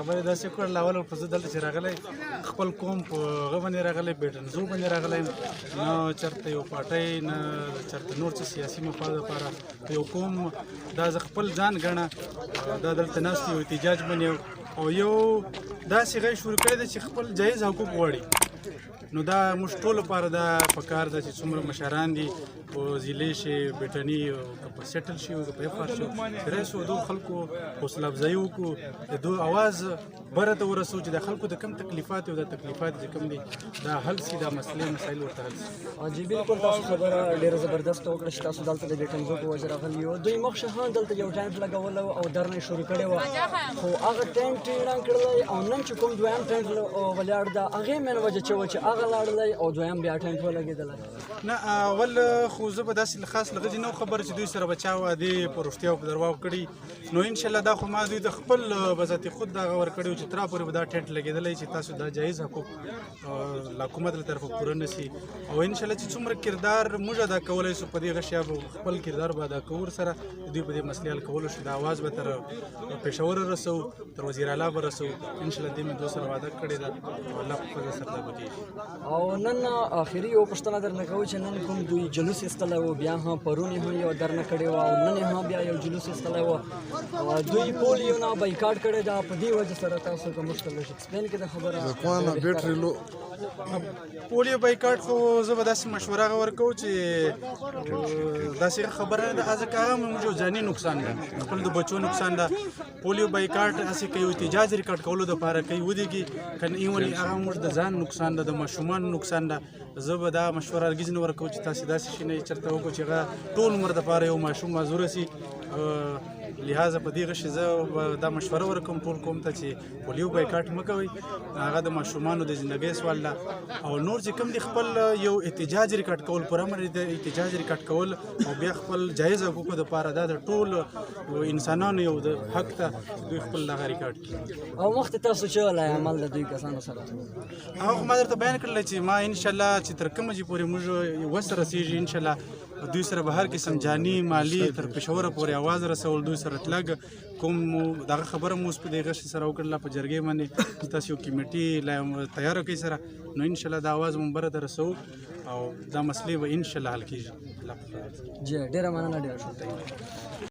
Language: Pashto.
خبرې داسې کړل اول خو زه دلته چې راغلی خپل قوم په هغه باندې راغلی بیټنزو باندې راغلی یم نه چېرته یو پارټۍ نه چېرته نور څه سیاسي مفاد لپاره یو قوم دا زه خپل ځان ګڼه دا دلته ناست یو احتجاج باندې او یو داسې غږ شروع کړی دی چې خپل جایز حقوق غواړي نو دا موږ ټول لپاره دا پکار ده چې څومره مشران دي په ضلع شي بریټني که په سیټل شي او که په اف آر شي چې راشو دو خلکو حوصله افزایي وکړو د دو اواز بره ته ورسو چې د خلکو د کم تکلیفات او د تکلیفات چې کم دي دا حل سي دا مسلې مسایل ورته حل سي جی بالکل تاسو خبره ډېره زبردسته وکړه چې تاسو دلته د بیټنزو په وجه راغلي یو دوی مخکې هم دلته یو ټینټ لګولی او درنه یې شروع کړې وه خو هغه ټینټ یې اعلان کړلی او نن چې کوم دویم ټینټ ولاړ ده هغې مین وجه چې وه چې هغه لاړلی او دویم بیا ټینټ ولګېدلی نه اول خو زه به داسې خاص لغځې نه خبر چې دوی سره به چا وعدې په رښتیا او په درواغ کړي نو انشاءالله دا خو ما دوی د خپل بذاتي خود دغه ورکړی چې تر پورې به دا ټینټ لګېدلی چې تاسو دا جایز حقوق له حکومت له طرفه پوره نه سي او انشاءالله چې څومره کردار موږ ادا کولی سو په دې غشیا به خپل کردار به ادا کوو سره دوی په دې مسلې حل کولو شو د اواز به تر پېښور رسو تر وزیر اعلی به رسو انشاءالله دې مې دوی سره وعده کړې ده او الله په فضل سره دا به کېږي او نن آخري یو پوښتنه درنه کوو چې نن کوم دوی جلوس ایستلی و بیا هم پرون یې هم یو درنه کړې وه او نن یې هم بیا یو جلوس ایستلی و دوی پولیو نه بایکاټ کړی ده په دې وجه سره تاسو که موږ ته لږ ایکسپلین کړئ خبره پولیو بایکاټ خو زه به داسې مشوره هغه ورکوم چې داسې خبره نه ده ځکه هغه موږ ځاني نقصان ده خپل د بچو نقصان ده پولیو بایکاټ هسې که یو احتجاج ریکارډ کولو دپاره کوي ودرېږي که نه ایونې هغه موږ د ځان نقصان ده د ماشومانو نقصان ده زه به دا مشوره هرګز نه ورکوم چې تاسې داسې شي نه چېرته وکړو چې هغه ټول عمر دپاره یو ماشوم معذوره سي لہذا په دې غشي زه دا مشوره ورکوم ټول قوم ته چې پولیو بایکاټ مه کوئ هغه د ماشومانو د زندګۍ سوال ده او نور چې کوم دي خپل یو احتجاج ریکارډ کول پر امر د احتجاج ریکارډ کول او بیا خپل جایز حقوقو دپاره دا د ټول انسانانو یو د حق ته دوی خپل دغه ریکارډ کړي او مخکې تاسو چولی عمل د دوی کسانو سره هغه خو ما درته بیان کړلی چې ما انشاءالله چې تر کومه چې پورې موږ وس رسېږي انشاءالله دوی سره به هر قسم جاني مالي تر پېښوره پورې اواز رسول دوی سره تلګ کوم دغه خبره مو اوس په دې غشي سره وکړله په جرګې باندې تاسو یو کمیټي لا تیاره کوئ سره نو انشاءالله دا اواز مو بره ته رسوو او دا مسلې به انشاءالله حل کېږي جی ډېره مننه ډېره شکریه